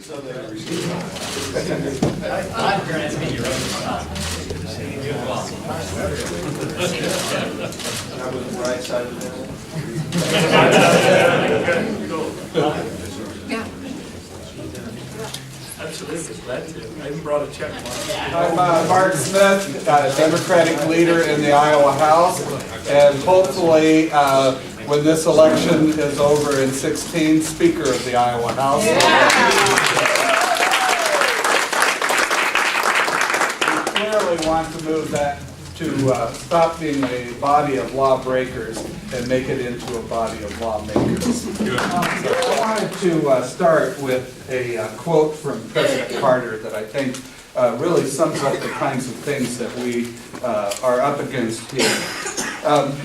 God grants me your own spot. I was right side of this. Yeah. Absolutely, glad to. I even brought a check mark. I'm Mark Smith, Democratic leader in the Iowa House, and hopefully when this election is over in 16, Speaker of the Iowa House. We clearly want to move that to stop being a body of lawbreakers and make it into a body of lawmakers. I wanted to start with a quote from President Carter that I think really sums up the kinds of things that we are up against here.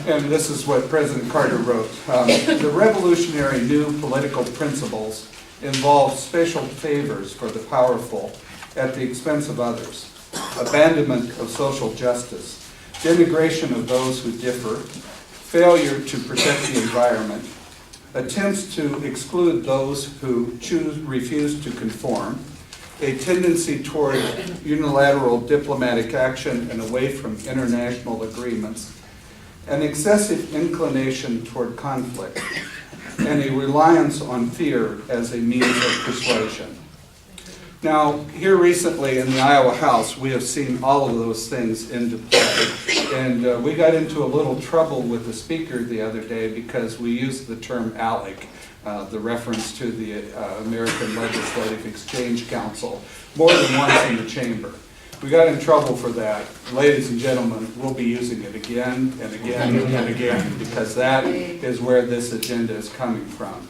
And this is what President Carter wrote. The revolutionary new political principles involve special favors for the powerful at the expense of others, abandonment of social justice, denigration of those who differ, failure to protect the environment, attempts to exclude those who refuse to conform, a tendency toward unilateral diplomatic action and away from international agreements, an excessive inclination toward conflict, and a reliance on fear as a means of persuasion. Now, here recently in the Iowa House, we have seen all of those things into play. And we got into a little trouble with the speaker the other day because we used the term ALEC, the reference to the American Legislative Exchange Council, more than once in the chamber. We got in trouble for that. Ladies and gentlemen, we'll be using it again and again and again because that is where this agenda is coming from.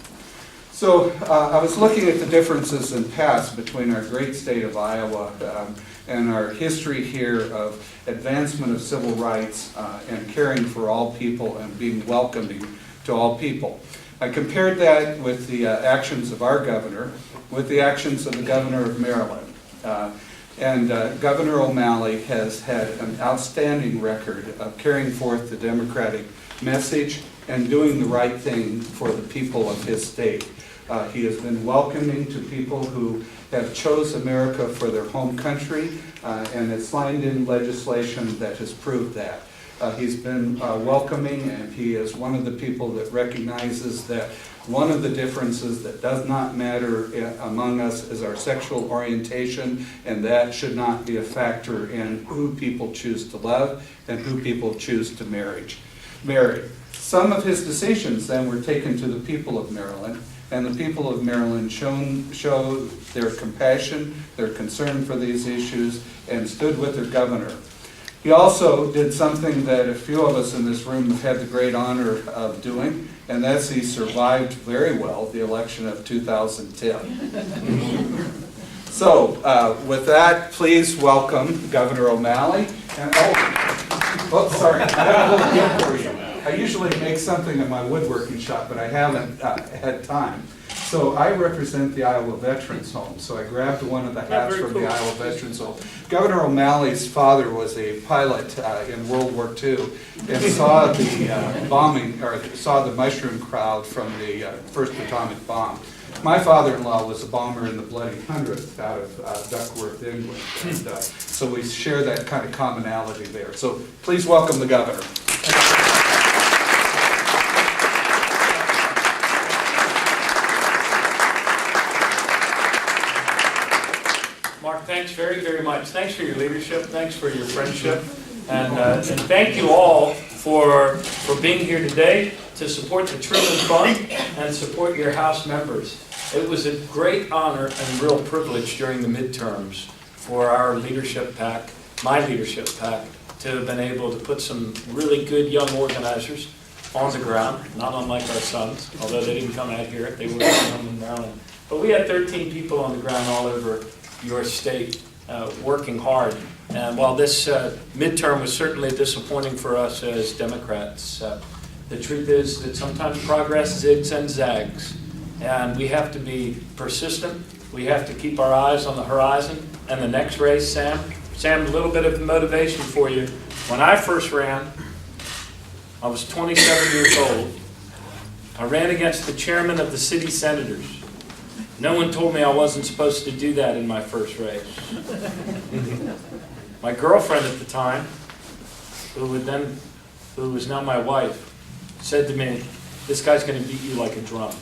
So I was looking at the differences in past between our great state of Iowa and our history here of advancement of civil rights and caring for all people and being welcoming to all people. I compared that with the actions of our governor with the actions of the governor of Maryland. Governor O'Malley has had an outstanding record of carrying forth the Democratic message and doing the right thing for the people of his state. He has been welcoming to people who have chose America for their home country and has signed in legislation that has proved that. He's been welcoming, and he is one of the people that recognizes that one of the differences that does not matter among us is our sexual orientation, and that should not be a factor in who people choose to love and who people choose to marry. Some of his decisions then were taken to the people of Maryland, and the people of Maryland showed their compassion, their concern for these issues, and stood with their governor. He also did something that a few of us in this room have had the great honor of doing, and that's he survived very well the election of 2010. So with that, please welcome Governor O'Malley. And sorry, I have a little gift for you. I usually make something in my woodworking shop, but I haven't had time. So I represent the Iowa Veterans Home, so I grabbed one of the hats from the Iowa Veterans Home. Governor O'Malley's father was a pilot in World War II and saw the bombing, or saw the mushroom cloud from the first atomic bomb. My father-in-law was a bomber in the Bloody 100th out of Duckworth, England, and so we share that kind of commonality there. So please welcome the governor. Mark, thanks very, very much. Thanks for your leadership. Thanks for your friendship. And thank you all for being here today to support the Truman Fund and support your House members. It was a great honor and real privilege during the midterms for our leadership pack, my leadership pack, to have been able to put some really good young organizers on the ground, not unlike our sons, although they didn't come out here, they were home in Maryland. But we had 13 people on the ground all over your state working hard. And while this midterm was certainly disappointing for us as Democrats, the truth is that sometimes progress zigs and zags. And we have to be persistent. We have to keep our eyes on the horizon. And the next race, Sam, a little bit of motivation for you. When I first ran, I was 27 years old. I ran against the chairman of the city senators. No one told me I wasn't supposed to do that in my first race. My girlfriend at the time, who was now my wife, said to me, "This guy's going to beat you like a drum."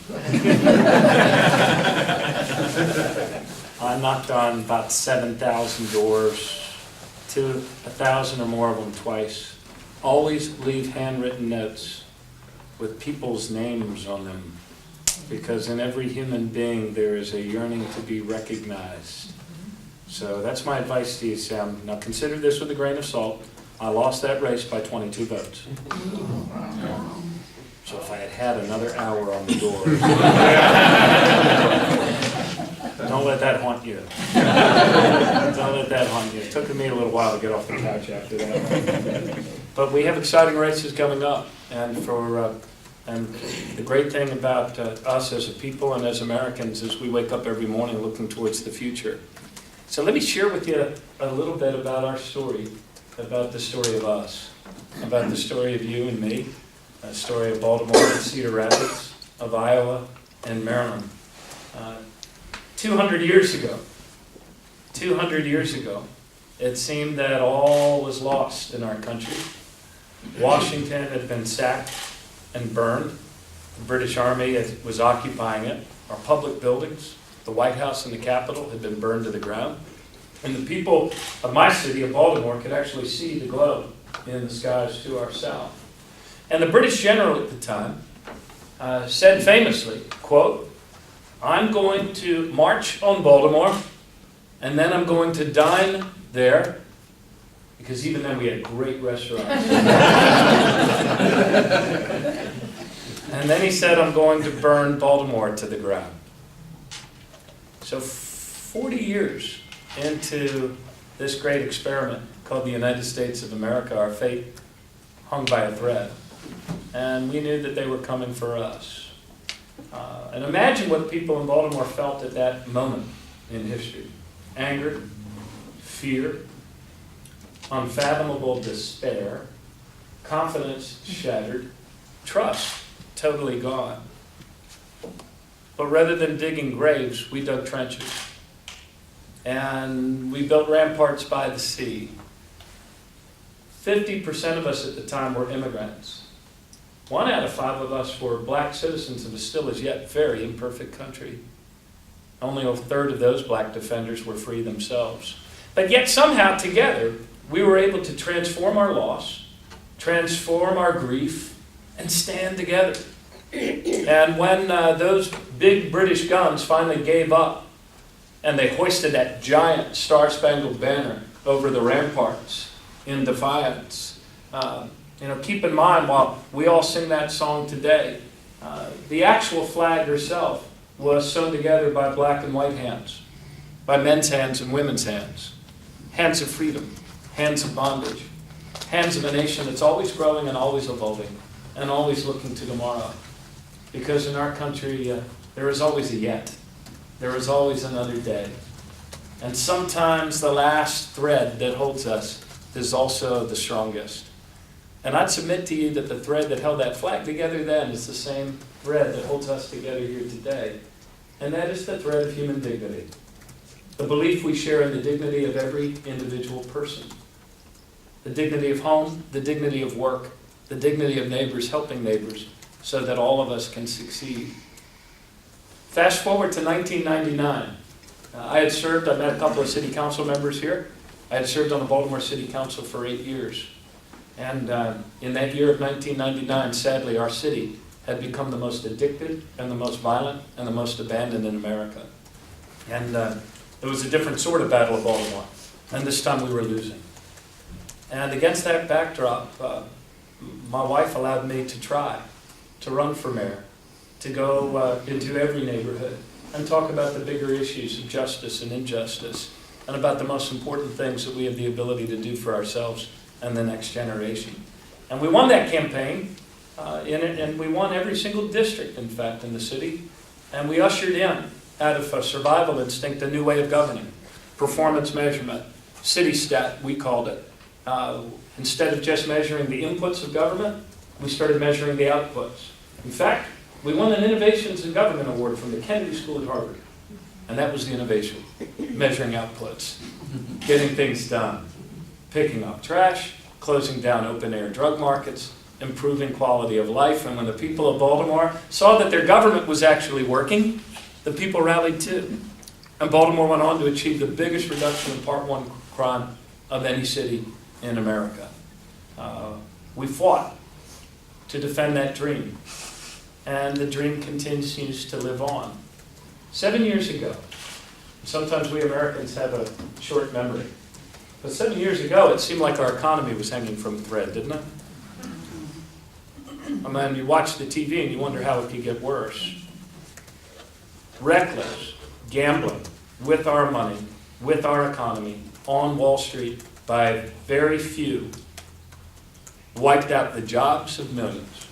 I knocked on about 7,000 doors, to 1,000 or more of them twice. Always leave handwritten notes with people's names on them, because in every human being there is a yearning to be recognized. So that's my advice to you, Sam. Now consider this with a grain of salt. I lost that race by 22 votes. So if I had had another hour on the doors, don't let that haunt you. Don't let that haunt you. It took me a little while to get off the couch after that. But we have exciting races coming up, and the great thing about us as a people and as Americans is we wake up every morning looking towards the future. So let me share with you a little bit about our story, about the story of us, about the story of you and me, a story of Baltimore and Cedar Rapids, of Iowa and Maryland. 200 years ago, it seemed that all was lost in our country. Washington had been sacked and burned. The British Army was occupying it. Our public buildings, the White House and the Capitol, had been burned to the ground. And the people of my city of Baltimore could actually see the glow in the skies to our south. And the British general at the time said famously, quote, "I'm going to march on Baltimore, and then I'm going to dine there," because even then we had great restaurants. And then he said, "I'm going to burn Baltimore to the ground." So 40 years into this great experiment called the United States of America, our fate hung by a thread. And we knew that they were coming for us. And imagine what people in Baltimore felt at that moment in history. Anger, fear, unfathomable despair, confidence shattered, trust totally gone. But rather than digging graves, we dug trenches. And we built ramparts by the sea. 50% of us at the time were immigrants. 1 out of 5 of us were black citizens of a still as yet very imperfect country. Only a third of those black defenders were free themselves. But yet somehow together, we were able to transform our loss, transform our grief, and stand together. And when those big British guns finally gave up, and they hoisted that giant Star-Spangled Banner over the ramparts in defiance, keep in mind, while we all sing that song today, the actual flag herself was sewn together by black and white hands, by men's hands and women's hands. Hands of freedom, hands of bondage, hands of a nation that's always growing and always evolving and always looking to tomorrow. Because in our country, there is always a yet. There is always another day. And sometimes the last thread that holds us is also the strongest. And I'd submit to you that the thread that held that flag together then is the same thread that holds us together here today. And that is the thread of human dignity. The belief we share in the dignity of every individual person. The dignity of home, the dignity of work, the dignity of neighbors helping neighbors so that all of us can succeed. Fast forward to 1999. I met a couple of city council members here. I had served on the Baltimore City Council for 8 years. And in that year of 1999, sadly, our city had become the most addicted and the most violent and the most abandoned in America. And it was a different sort of battle of Baltimore. And this time we were losing. And against that backdrop, my wife allowed me to try to run for mayor, to go into every neighborhood and talk about the bigger issues of justice and injustice and about the most important things that we have the ability to do for ourselves and the next generation. And we won that campaign, and we won every single district, in fact, in the city. And we ushered in, out of a survival instinct, a new way of governing. Performance measurement, city stat, we called it. Instead of just measuring the inputs of government, we started measuring the outputs. In fact, we won an Innovations in Government Award from the Kennedy School at Harvard. and that was the innovation. Measuring outputs, getting things done, picking up trash, closing down open-air drug markets, improving quality of life. And when the people of Baltimore saw that their government was actually working, the people rallied too. And Baltimore went on to achieve the biggest reduction in Part 1 crime of any city in America. We fought to defend that dream, and the dream continues to live on. 7 years ago, sometimes we Americans have a short memory, but 7 years ago it seemed like our economy was hanging from a thread, didn't it? I mean, you watch the TV and you wonder how it could get worse. Reckless gambling with our money, with our economy, on Wall Street by very few, wiped out the jobs of millions,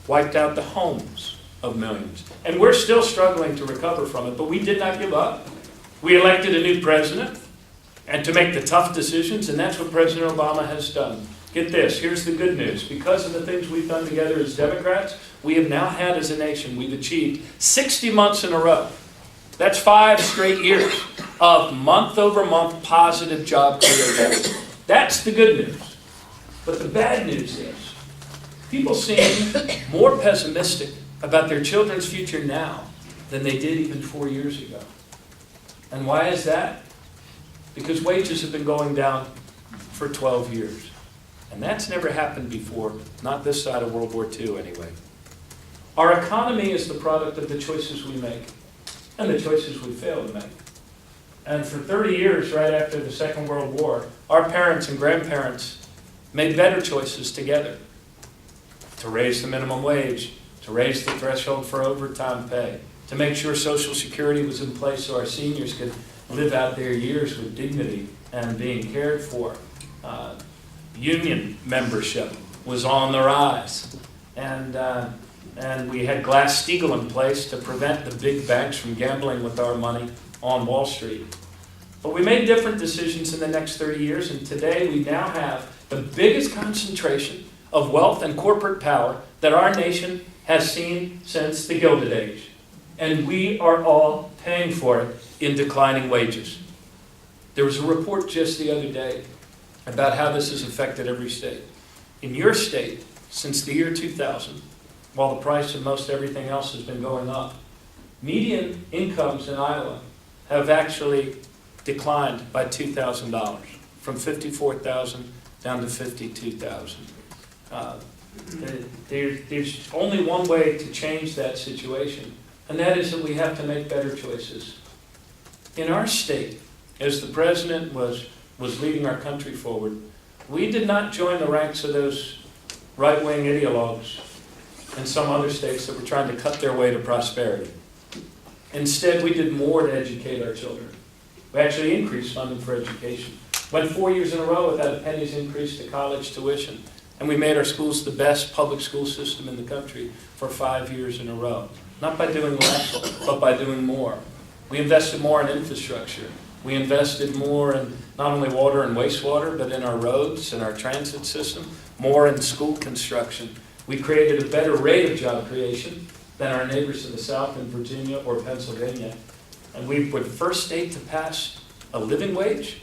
wiped out the homes of millions. And we're still struggling to recover from it, but we did not give up. We elected a new president, and to make the tough decisions, and that's what President Obama has done. Get this, here's the good news. Because of the things we've done together as Democrats, we have now had as a nation, we've achieved 60 months in a row. That's 5 straight years of month-over-month positive job creation. That's the good news. But the bad news is, people seem more pessimistic about their children's future now than they did even 4 years ago. And why is that? Because wages have been going down for 12 years. And that's never happened before, not this side of World War II anyway. Our economy is the product of the choices we make and the choices we fail to make. And for 30 years, right after the Second World War, our parents and grandparents made better choices together to raise the minimum wage, to raise the threshold for overtime pay, to make sure Social Security was in place so our seniors could live out their years with dignity and being cared for. Union membership was on the rise. And we had Glass-Steagall in place to prevent the big banks from gambling with our money on Wall Street. But we made different decisions in the next 30 years, and today we now have the biggest concentration of wealth and corporate power that our nation has seen since the Gilded Age. And we are all paying for it in declining wages. There was a report just the other day about how this has affected every state. In your state, since the year 2000, while the price of most everything else has been going up, median incomes in Iowa have actually declined by $2,000, from $54,000 down to $52,000. There's only one way to change that situation, and that is that we have to make better choices. In our state, as the president was leading our country forward, we did not join the ranks of those right-wing ideologues in some other states that were trying to cut their way to prosperity. Instead, we did more to educate our children. We actually increased funding for education. Went 4 years in a row without a penny's increase to college tuition. And we made our schools the best public school system in the country for 5 years in a row. Not by doing less, but by doing more. We invested more in infrastructure. We invested more in not only water and wastewater, but in our roads and our transit system, more in school construction. We created a better rate of job creation than our neighbors in the South in Virginia or Pennsylvania. And we were the first state to pass a living wage.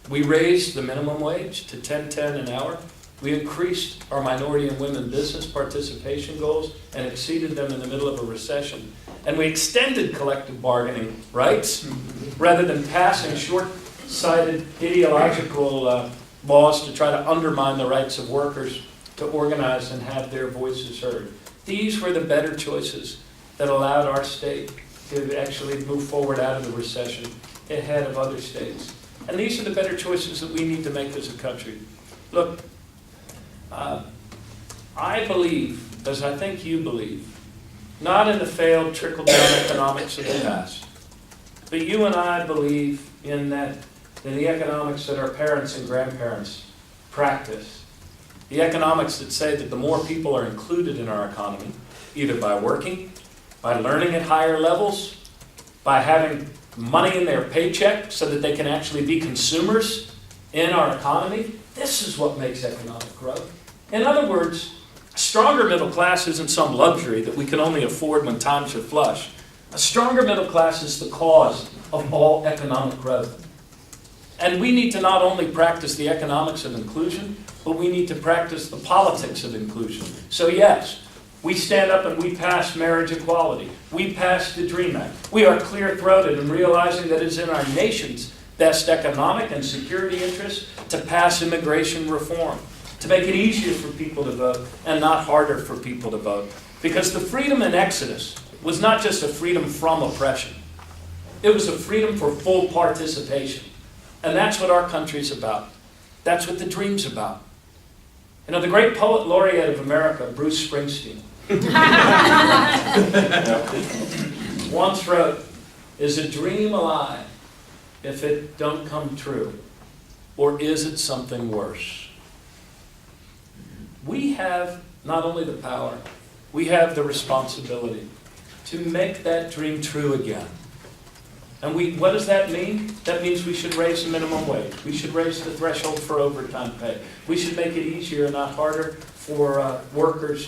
We raised the minimum wage to $10.10 an hour. We increased our minority and women business participation goals and exceeded them in the middle of a recession. And we extended collective bargaining rights rather than passing short-sighted ideological laws to try to undermine the rights of workers to organize and have their voices heard. These were the better choices that allowed our state to actually move forward out of the recession ahead of other states. And these are the better choices that we need to make as a country. Look, I believe, as I think you believe, not in the failed trickle-down economics of the past, but you and I believe in the economics that our parents and grandparents practiced. The economics that say that the more people are included in our economy, either by working, by learning at higher levels, by having money in their paycheck so that they can actually be consumers in our economy, this is what makes economic growth. In other words, a stronger middle class isn't some luxury that we can only afford when times are flush. A stronger middle class is the cause of all economic growth. And we need to not only practice the economics of inclusion, but we need to practice the politics of inclusion. So yes, we stand up and we pass marriage equality. We pass the DREAM Act. We are clear-throated in realizing that it's in our nation's best economic and security interests to pass immigration reform, to make it easier for people to vote and not harder for people to vote. Because the freedom in Exodus was not just a freedom from oppression. It was a freedom for full participation. And that's what our country's about. That's what the dream's about. You know, the great poet laureate of America, Bruce Springsteen, once wrote, "Is a dream alive if it don't come true? Or is it something worse?" We have not only the power, we have the responsibility to make that dream true again. And what does that mean? That means we should raise the minimum wage. We should raise the threshold for overtime pay. We should make it easier, not harder, for workers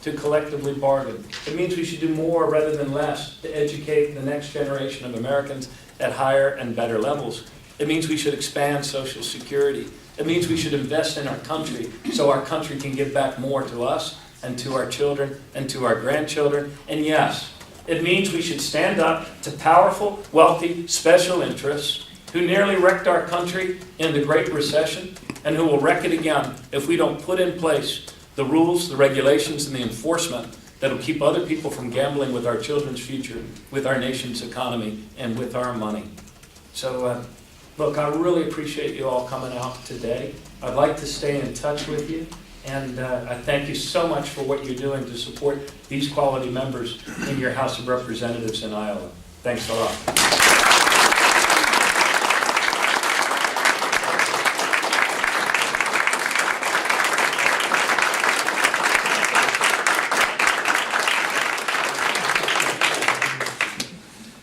to collectively bargain. It means we should do more rather than less to educate the next generation of Americans at higher and better levels. It means we should expand Social Security. It means we should invest in our country so our country can give back more to us and to our children and to our grandchildren. And yes, it means we should stand up to powerful, wealthy, special interests who nearly wrecked our country in the Great Recession and who will wreck it again if we don't put in place the rules, the regulations, and the enforcement that will keep other people from gambling with our children's future, with our nation's economy, and with our money. So, look, I really appreciate you all coming out today. I'd like to stay in touch with you. And I thank you so much for what you're doing to support these quality members in your House of Representatives in Iowa. Thanks a lot.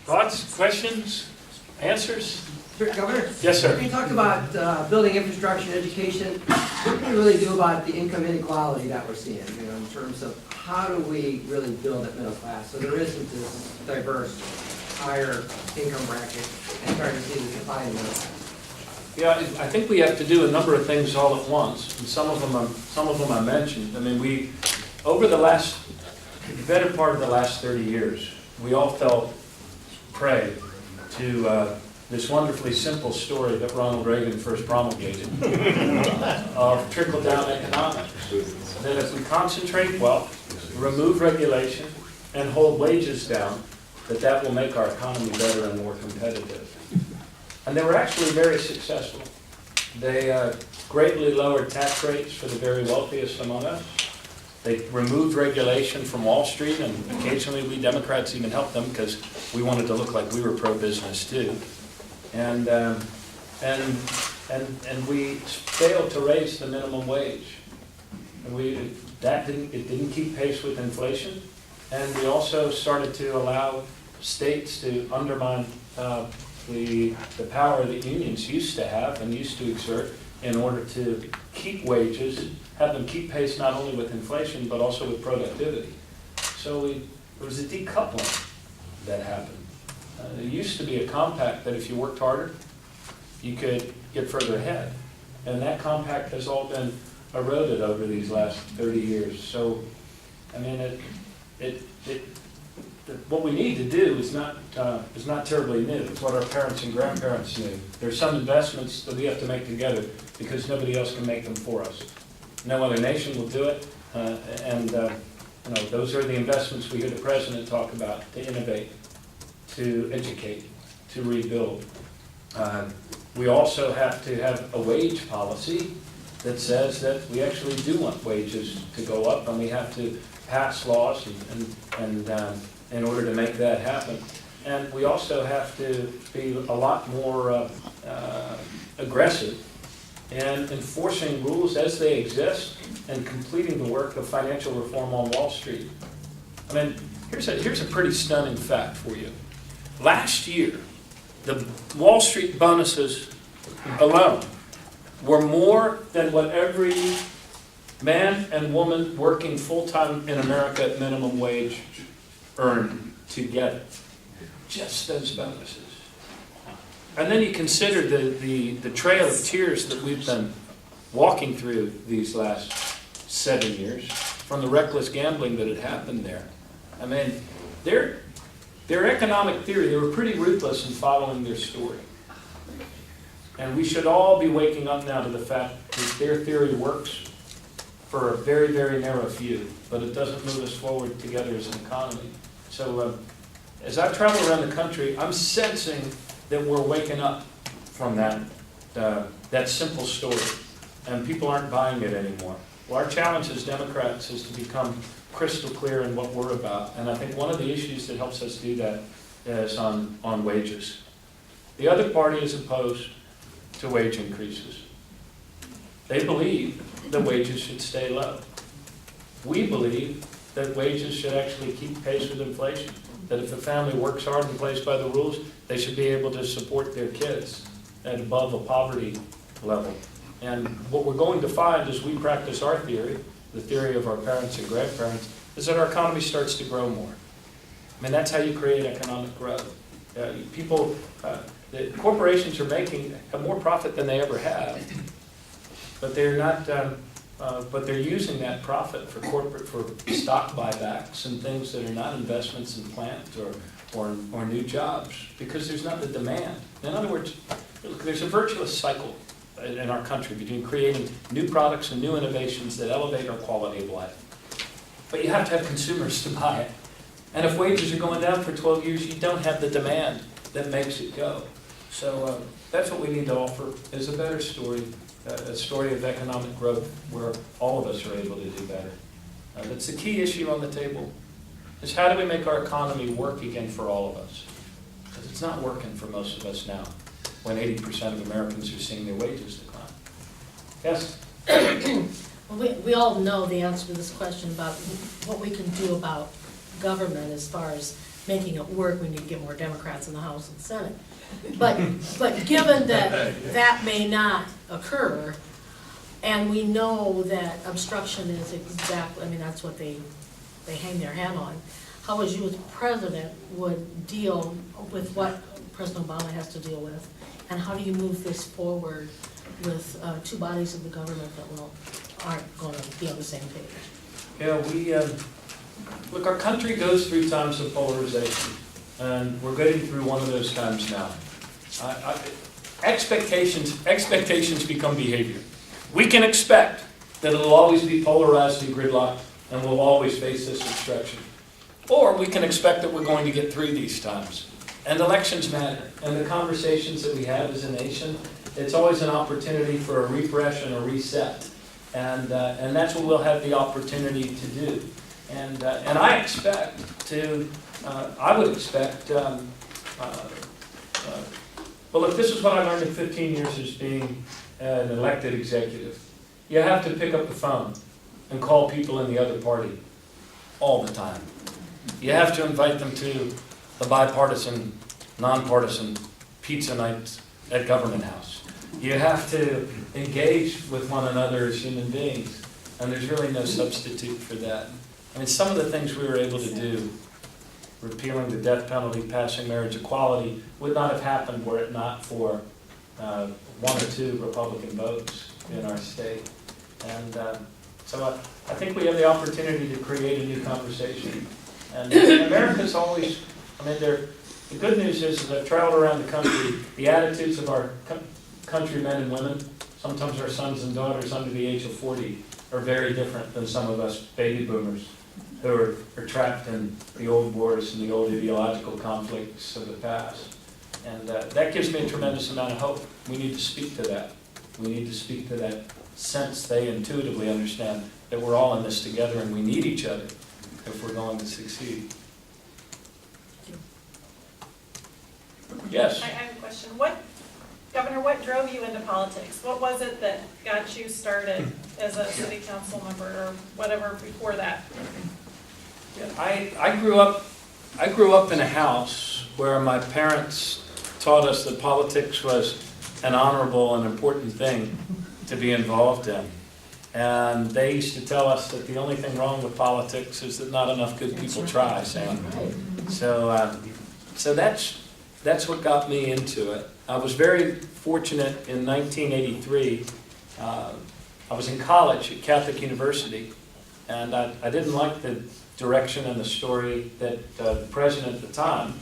Thoughts, questions, answers? Governor? Yes, sir. You talked about building infrastructure and education. What can we really do about the income inequality that we're seeing, in terms of how do we really build that middle class so there isn't this diverse, higher income bracket and starting to see the decline in middle class? Yeah, I think we have to do a number of things all at once, and some of them I mentioned. I mean, over the better part of the last 30 years, we all fell prey to this wonderfully simple story that Ronald Reagan first promulgated of trickle-down economics. That if we concentrate wealth, remove regulation, and hold wages down, that will make our economy better and more competitive. And they were actually very successful. They greatly lowered tax rates for the very wealthiest among us. They removed regulation from Wall Street, and occasionally we Democrats even helped them because we wanted to look like we were pro-business too. And we failed to raise the minimum wage. And it didn't keep pace with inflation. And we also started to allow states to undermine the power that unions used to have and used to exert in order to keep wages, have them keep pace not only with inflation but also with productivity. So there was a decoupling that happened. There used to be a compact that if you worked harder, you could get further ahead. And that compact has all been eroded over these last 30 years. So, I mean, what we need to do is not terribly new. It's what our parents and grandparents knew. There's some investments that we have to make together because nobody else can make them for us. No other nation will do it. Those are the investments we hear the president talk about: to innovate, to educate, to rebuild. We also have to have a wage policy that says that we actually do want wages to go up, and we have to pass laws in order to make that happen. And we also have to be a lot more aggressive in enforcing rules as they exist and completing the work of financial reform on Wall Street. I mean, here's a pretty stunning fact for you. Last year, the Wall Street bonuses alone were more than what every man and woman working full-time in America at minimum wage earned together. just those bonuses. And then you consider the trail of tears that we've been walking through these last 7 years from the reckless gambling that had happened there. I mean, their economic theory, they were pretty ruthless in following their story. And we should all be waking up now to the fact that their theory works for a very, very narrow few, but it doesn't move us forward together as an economy. So as I travel around the country, I'm sensing that we're waking up from that simple story, and people aren't buying it anymore. Well, our challenge as Democrats is to become crystal clear in what we're about, and I think one of the issues that helps us do that is on wages. The other party is opposed to wage increases. They believe that wages should stay low. We believe that wages should actually keep pace with inflation, that if a family works hard and plays by the rules, they should be able to support their kids at above a poverty level. And what we're going to find as we practice our theory, the theory of our parents and grandparents, is that our economy starts to grow more. I mean, that's how you create economic growth. The corporations have more profit than they ever have, but they're not. But they're using that profit for stock buybacks and things that are not investments in plant or new jobs, because there's not the demand. In other words, there's a virtuous cycle in our country between creating new products and new innovations that elevate our quality of life. But you have to have consumers to buy it. And if wages are going down for 12 years, you don't have the demand that makes it go. So that's what we need to offer, is a better story, a story of economic growth where all of us are able to do better. That's the key issue on the table, is how do we make our economy work again for all of us? Because it's not working for most of us now, when 80% of Americans are seeing their wages decline. Yes? Well, we all know the answer to this question about what we can do about government as far as making it work. We need to get more Democrats in the House and Senate. But given that that may not occur, and we know that obstruction is exactly, I mean, that's what they hang their hat on, how as you as president would deal with what President Obama has to deal with, and how do you move this forward with two bodies of the government that aren't going to be on the same page? Yeah, look, our country goes through times of polarization, and we're getting through one of those times now. Expectations become behavior. We can expect that it'll always be polarized and gridlocked, and we'll always face this obstruction. Or we can expect that we're going to get through these times. And elections matter, and the conversations that we have as a nation, it's always an opportunity for a refresh and a reset. And that's what we'll have the opportunity to do. And I expect to, I would expect, well, look, this is what I learned in 15 years as being an elected executive. You have to pick up the phone and call people in the other party all the time. You have to invite them to the bipartisan, nonpartisan pizza nights at Government House. You have to engage with one another as human beings, and there's really no substitute for that. I mean, some of the things we were able to do, repealing the death penalty, passing marriage equality, would not have happened were it not for 1 or 2 Republican votes in our state. And so I think we have the opportunity to create a new conversation. And America's always, I mean, the good news is that I've traveled around the country, the attitudes of our countrymen and women, sometimes our sons and daughters under the age of 40, are very different than some of us baby boomers who are trapped in the old wars and the old ideological conflicts of the past. And that gives me a tremendous amount of hope. We need to speak to that. We need to speak to that sense they intuitively understand that we're all in this together and we need each other if we're going to succeed. Yes? I have a question. Governor, what drove you into politics? What was it that got you started as a city council member or whatever before that? Yeah, I grew up in a house where my parents taught us that politics was an honorable and important thing to be involved in. And they used to tell us that the only thing wrong with politics is that not enough good people try, Sam. So So that's what got me into it. I was very fortunate in 1983. I was in college at Catholic University, and I didn't like the direction and the story that the president at the time,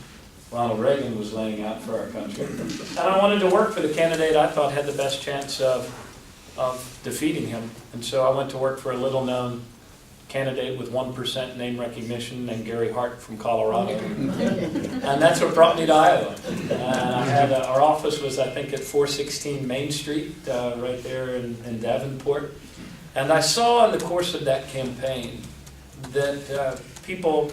Ronald Reagan, was laying out for our country. And I wanted to work for the candidate I thought had the best chance of defeating him. And so I went to work for a little-known candidate with 1% name recognition named Gary Hart from Colorado. And that's what brought me to Iowa. And I had, our office was, I think, at 416 Main Street, right there in Davenport. And I saw in the course of that campaign that people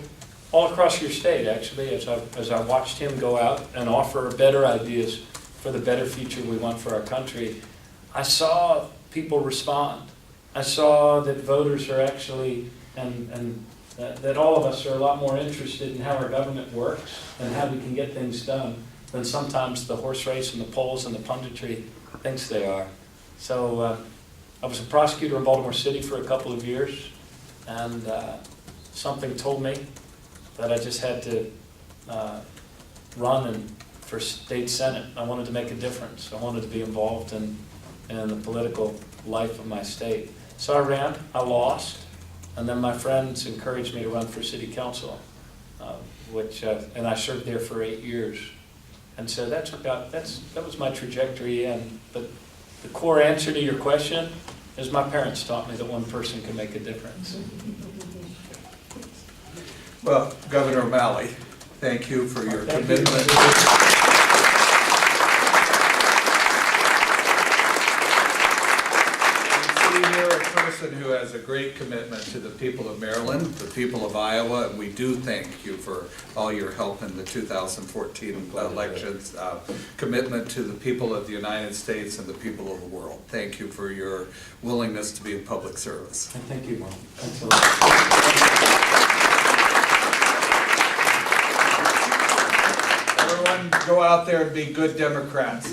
all across your state, actually, as I watched him go out and offer better ideas for the better future we want for our country, I saw people respond. I saw that voters are actually, and that all of us are a lot more interested in how our government works and how we can get things done than sometimes the horse race and the polls and the punditry thinks they are. So I was a prosecutor in Baltimore City for a couple of years, and something told me that I just had to run for state senate. I wanted to make a difference. I wanted to be involved in the political life of my state. So I ran, I lost, and then my friends encouraged me to run for city council, and I served there for 8 years. And so that was my trajectory in. But the core answer to your question is my parents taught me that one person can make a difference. Well, Governor O'Malley, thank you for your Thank you. commitment. You're a person who has a great commitment to the people of Maryland, the people of Iowa, and we do thank you for all your help in the 2014 elections, commitment to the people of the United States and the people of the world. Thank you for your willingness to be in public service. And thank you, Mom. Thanks a lot. Everyone, go out there and be good Democrats.